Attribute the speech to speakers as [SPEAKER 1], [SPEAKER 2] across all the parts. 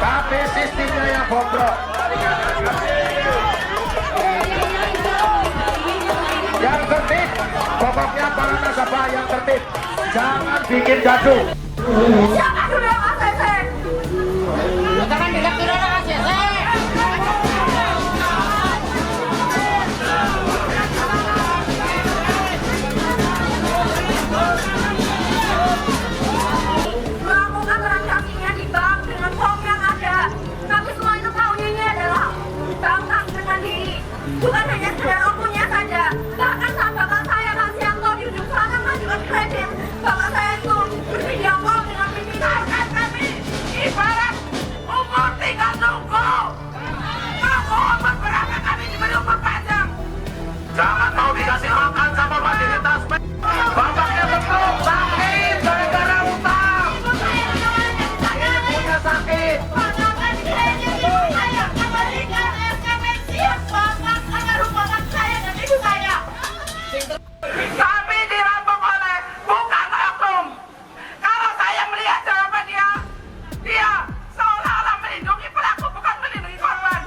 [SPEAKER 1] tapi sistemnya yang bobrok. Yang tertib, pokoknya para nasabah yang tertib, jangan bikin gaduh.
[SPEAKER 2] Jangan dulu yang ACC. Jangan bilang dulu yang ACC. Melakukan transaksinya di bank dengan form yang ada. Tapi semua itu tahunya ini adalah bank dengan diri. Bukan hanya sekedar okunnya saja. Bahkan saat bapak saya Kasianto di ujung sana mengajukan kredit, bapak saya itu bervideo call dengan pimpinan kami. Ibarat umur tinggal tunggu. Tunggu umur berapa kami diberi umur panjang.
[SPEAKER 1] Jangan mau dikasih makan sama fasilitas. Bapaknya betul sakit gara-gara utang.
[SPEAKER 2] Ibu saya menawarkan saya.
[SPEAKER 1] Ibunya sakit.
[SPEAKER 2] Potongan kredit ibu saya kembalikan SKP siap bapak agar hubungan saya dan ibu saya.
[SPEAKER 1] Kami dirampok oleh bukan oknum. Kalau saya melihat jawaban dia seolah-olah melindungi pelaku bukan melindungi korban.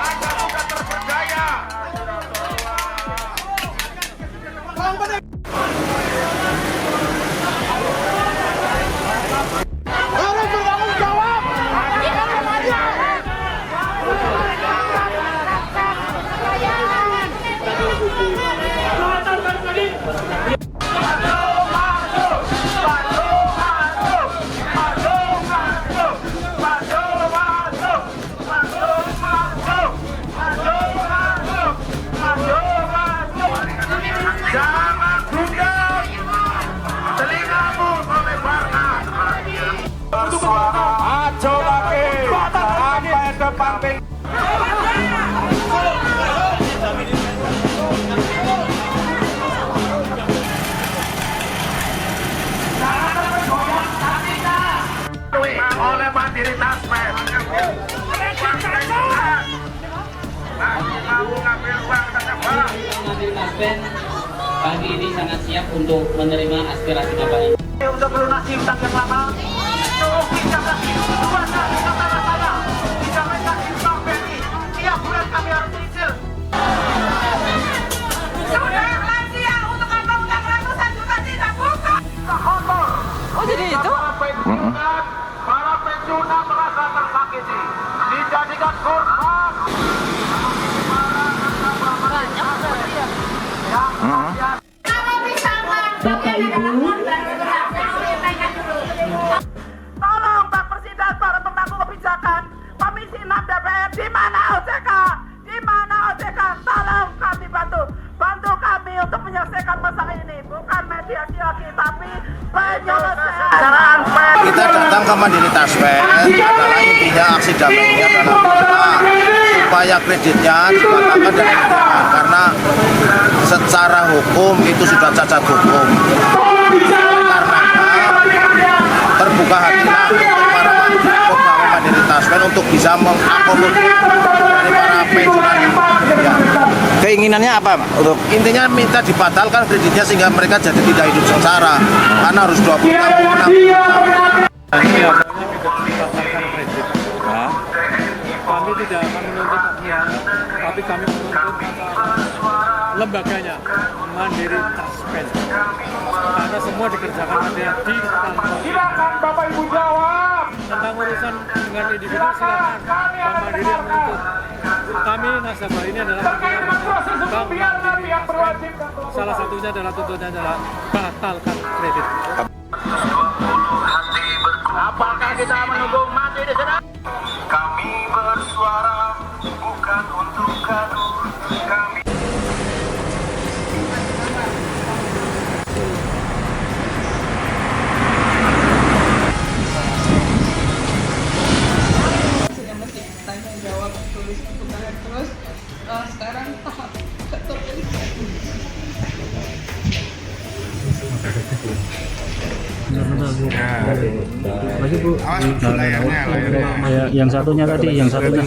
[SPEAKER 1] Anda sudah terpercaya. Jangan tunduk telingamu melebarkan. Bersuara ajo lagi sampai depan pintu. Oleh Mandiri Taspen. Mau ngambil uang nasabah.
[SPEAKER 3] Mandiri Taspen pagi ini sangat siap untuk menerima aspirasi Bapak Ibu.
[SPEAKER 1] Untuk melunasi utang yang lama, cukup 13.000 kuasa kata saya. Tidak kasih utang BNI. Tiap bulan kami harus cicil.
[SPEAKER 2] Sudah lansia untuk apa utang ratusan juta tidak buka.
[SPEAKER 1] Kotor.
[SPEAKER 2] Oh jadi itu?
[SPEAKER 1] Para pensiunan merasa tersakiti. Dijadikan korban.
[SPEAKER 2] Kalau bisa Bapak Ibu.
[SPEAKER 1] Tolong Pak Presiden, para pemangku kebijakan, Komisi 6 DPR, di mana OJK? Di mana OJK? Tolong kami bantu kami untuk menyelesaikan masalah ini. Bukan mediasi lagi, tapi penyelesaian.
[SPEAKER 4] Kita datang ke Mandiri Taspen adalah intinya aksi damai ini adalah supaya kreditnya dibatalkan dan dihentikan karena secara hukum itu sudah cacat hukum. Karena terbuka hatilah untuk para pegawai Mandiri Taspen untuk bisa mengakomodir dari para pensiunan ini. Ya.
[SPEAKER 5] Keinginannya apa, Pak? Untuk
[SPEAKER 4] Intinya minta dibatalkan kreditnya sehingga mereka jadi tidak hidup sengsara karena harus 20 tahun 6
[SPEAKER 6] Kami tidak akan menuntut dia, tapi kami menuntut lembaganya Mandiri Taspen karena semua dikerjakan ada di kantor.
[SPEAKER 1] Silakan Bapak Ibu jawab.
[SPEAKER 6] Tentang urusan dengan individu silakan Bank Mandiri yang menuntut. Kami nasabah ini adalah
[SPEAKER 1] Proses hukum
[SPEAKER 6] Bank
[SPEAKER 1] biar
[SPEAKER 6] Mandiri
[SPEAKER 1] yang
[SPEAKER 6] Taspen.
[SPEAKER 1] berwajib.
[SPEAKER 6] Salah satunya adalah tuntutannya adalah batalkan kredit.
[SPEAKER 1] Apakah kita menunggu mati di sana? Kami bersuara bukan untuk gaduh. Kami
[SPEAKER 7] sudah mesti tanya jawab tulis pertukaran terus sekarang tahap tertulis.
[SPEAKER 8] Yang satunya tadi, yang satunya.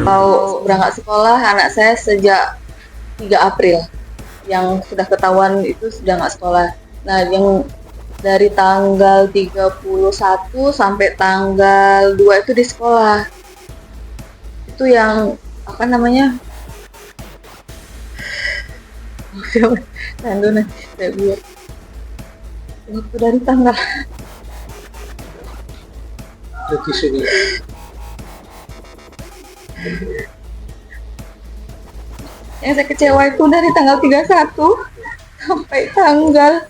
[SPEAKER 9] Mau berangkat sekolah anak saya sejak 3 April. yang sudah ketahuan itu sudah nggak sekolah. Nah, yang dari tanggal 31 sampai tanggal 2 itu di sekolah. Itu yang apa namanya? Tahan dulu, saya buat. Itu dari tanggal. Yang saya kecewa itu dari tanggal 31 sampai tanggal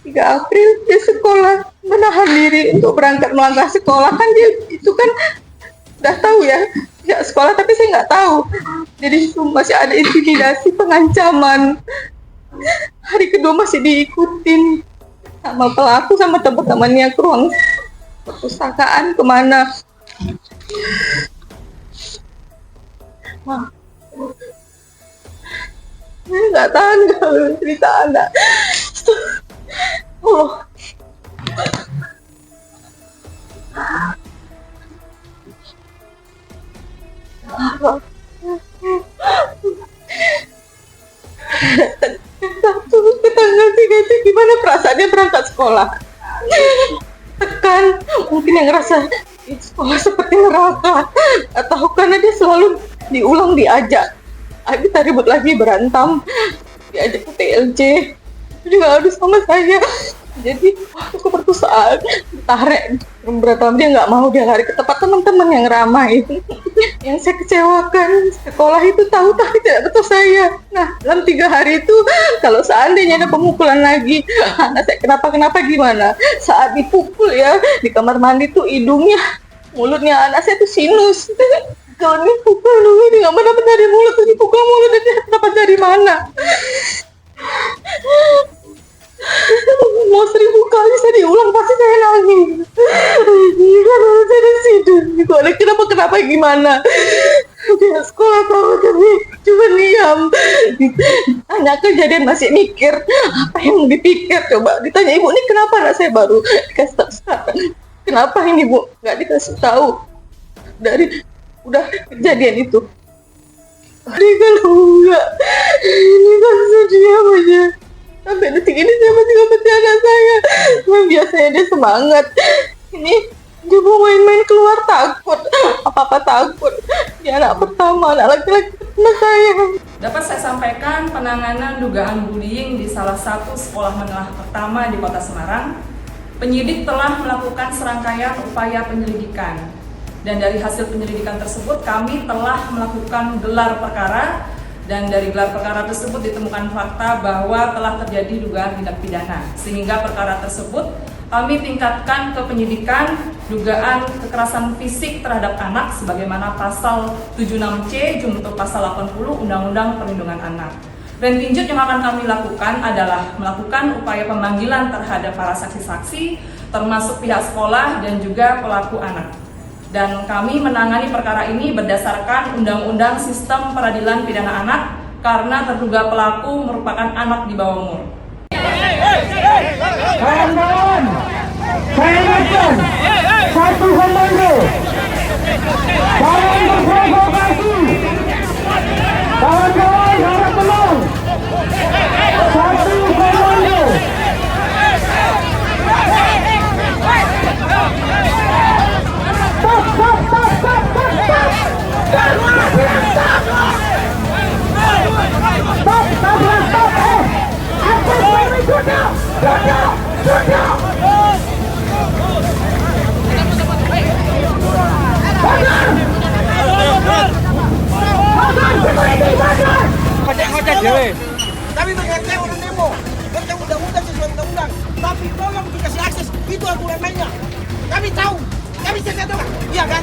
[SPEAKER 9] 3 April dia sekolah menahan diri untuk berangkat melangkah sekolah. Kan dia itu kan udah tahu ya sekolah, tapi saya nggak tahu. Jadi itu masih ada intimidasi, pengancaman. Hari kedua masih diikutin sama pelaku sama teman-temannya ke ruang perpustakaan kemana. Wah, nggak tahan kalau cerita anak. Oh. Satu ke tanggal 3 itu gimana perasaannya berangkat sekolah? Tekan, mungkin yang ngerasa sekolah seperti neraka, atau karena dia selalu diulang diajak. Kita ribut lagi, berantem, diajak ke TLC, dia nggak adu sama saya. Jadi waktu ke perpustakaan tarik berantem, dia nggak mau, dia lari ke tempat teman-teman yang ramai. Yang saya kecewakan, sekolah itu tahu tapi tidak betul saya. Nah, dalam 3 hari itu kalau seandainya ada pemukulan lagi, anak saya kenapa gimana? Saat dipukul ya di kamar mandi tuh hidungnya, mulutnya anak saya tuh sinus. Kalau dipukul dulu dia nggak pernah dari mulut, tuh dipukul mulut, dia dapat dari mana? Mau 1000 kali saya diulang pasti saya nangis. Karena saya di situ. Kenapa gimana? Dia sekolah tahu tapi cuma diam. Tanya kejadian masih mikir. Apa yang dipikir? Coba ditanya ibu, ini kenapa anak saya baru dikasih tahu sekarang? Kenapa ini bu nggak dikasih tahu dari udah kejadian itu? Ini kalau enggak, ini kan sedih aja. Sampai detik ini saya masih gak percaya anak saya. Biasanya dia semangat. Ini dia mau main-main keluar takut. Apa-apa takut. Dia anak pertama, anak laki-laki pertama saya.
[SPEAKER 10] Dapat saya sampaikan penanganan dugaan bullying di salah satu sekolah menengah pertama di Kota Semarang. Penyidik telah melakukan serangkaian upaya penyelidikan. Dan dari hasil penyelidikan tersebut kami telah melakukan gelar perkara. Dan dari gelar perkara tersebut ditemukan fakta bahwa telah terjadi dugaan tindak pidana. Sehingga perkara tersebut kami tingkatkan ke penyidikan dugaan kekerasan fisik terhadap anak sebagaimana pasal 76C junto pasal 80 Undang-Undang Perlindungan Anak. Dan tinjau yang akan kami lakukan adalah melakukan upaya pemanggilan terhadap para saksi-saksi termasuk pihak sekolah dan juga pelaku anak. Dan kami menangani perkara ini berdasarkan Undang-Undang Sistem Peradilan Pidana Anak karena terduga pelaku merupakan anak di bawah umur.
[SPEAKER 1] Kawan-kawan, saya ingatkan satu komando, jangan berprovokasi. Kawan-kawan harap tenang. Satu komando.
[SPEAKER 11] Kami menghargai orang demo, tentang undang-undang sesuai undang-undang. Tapi tolong dikasih akses, itu aturan mainnya. Kami tahu, kami tidak tahu, iya kan?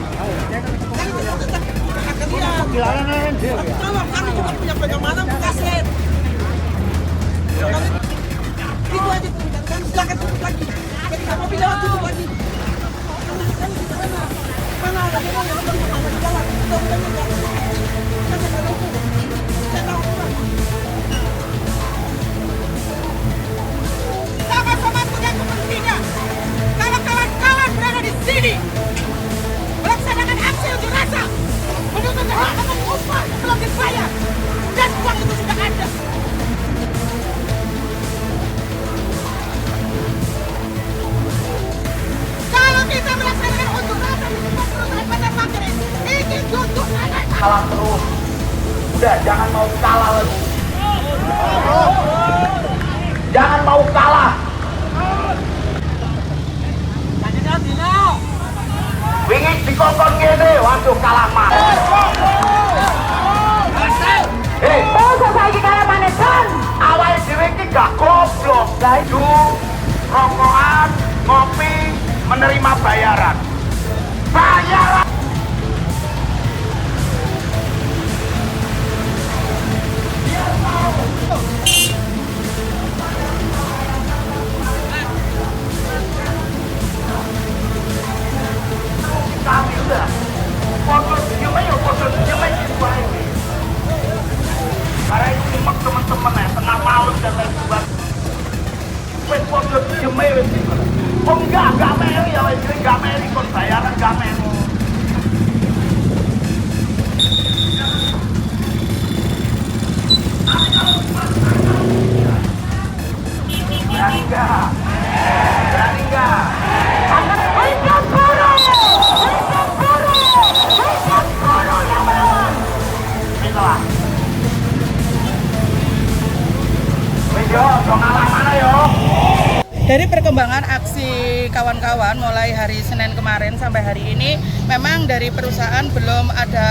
[SPEAKER 11] Kami tidak tentang kalian. Tolong, kami cuma punya pengamanan kaset. Itu aja, dan silakan tutup lagi. Ketika mobil lewat tutup lagi. Mana ada demo yang akan di jalan? Undang-undangnya saya tahu. Sama-sama punya kepentingan. Kalau kawan-kawan berada di sini melaksanakan aksi unjuk rasa menuntut hak atas upah yang belum dibayar dan uang itu sudah ada.
[SPEAKER 1] Udah, jangan mau kalah lagi. Jangan mau kalah. Wingi dikongkon kene, waduh kalah mah. Masa saiki kalah manesan? Awake dhewe iki gak goblok. Lah itu rokokan, ngopi, menerima bayaran. Bayaran. Kami udah foto dibaik. Karena itu simak teman-teman ya, tengah malam dan lain sebagainya. Foto dibaik. Oh enggak meri ya, enggak meri kon bayaran enggak meri. Berani enggak? Hidup guru yang melawan. Itulah. Yo, dong alah mana yo?
[SPEAKER 12] Dari perkembangan aksi kawan-kawan mulai hari Senin kemarin sampai hari ini, memang dari perusahaan belum ada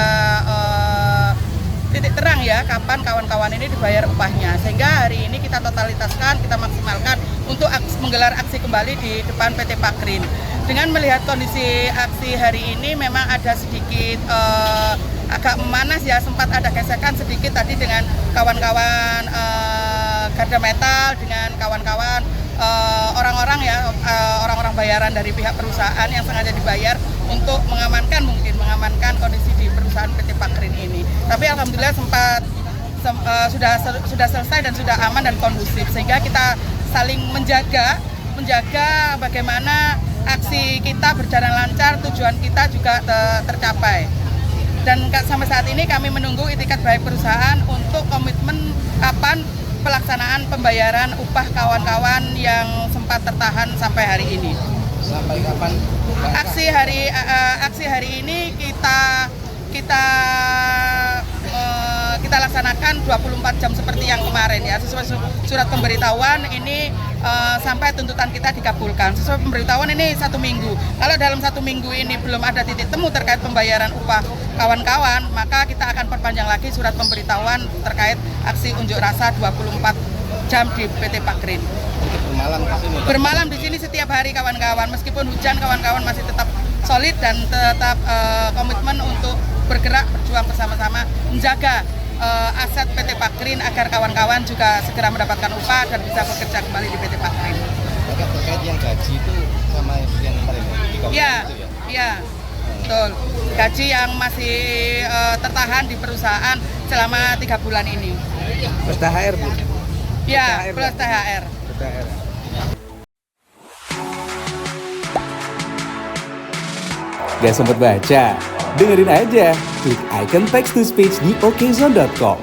[SPEAKER 12] titik terang ya kapan kawan-kawan ini dibayar upahnya, sehingga hari ini kita totalitaskan, kita maksimalkan untuk menggelar aksi kembali di depan PT Pakrin. Dengan melihat kondisi aksi hari ini memang ada sedikit agak memanas ya, sempat ada gesekan sedikit tadi dengan kawan-kawan garda metal, dengan kawan-kawan orang-orang ya, orang-orang bayaran dari pihak perusahaan yang sengaja dibayar untuk mengamankan kondisi di perusahaan PT Pakrin ini. Tapi alhamdulillah sudah selesai dan sudah aman dan kondusif, sehingga kita saling menjaga bagaimana aksi kita berjalan lancar, tujuan kita juga tercapai. Dan sampai saat ini kami menunggu itikat baik perusahaan untuk komitmen kapan pelaksanaan pembayaran upah kawan-kawan yang sempat tertahan sampai hari ini.
[SPEAKER 5] Sampai kapan?
[SPEAKER 12] Aksi hari ini kita laksanakan 24 jam seperti yang kemarin ya, sesuai surat pemberitahuan ini sampai tuntutan kita dikabulkan. Sesuai pemberitahuan ini 1 minggu. Kalau dalam 1 minggu ini belum ada titik temu terkait pembayaran upah kawan-kawan, maka kita akan perpanjang lagi surat pemberitahuan terkait aksi unjuk rasa 24 jam di PT Pakrin. Bermalam di sini setiap hari kawan-kawan, meskipun hujan kawan-kawan masih tetap solid dan tetap komitmen untuk bergerak berjuang bersama-sama menjaga aset PT Pakrin agar kawan-kawan juga segera mendapatkan upah dan bisa bekerja kembali di PT Pakrin.
[SPEAKER 5] Terkait yang gaji itu sama yang kemarin
[SPEAKER 12] ya? Iya, betul. Gaji yang masih tertahan di perusahaan selama 3 bulan ini.
[SPEAKER 5] Plus THR, Bu?
[SPEAKER 12] Ya, plus THR.
[SPEAKER 13] Gak sempet baca? Dengerin aja, klik icon text to speech di okezone.com.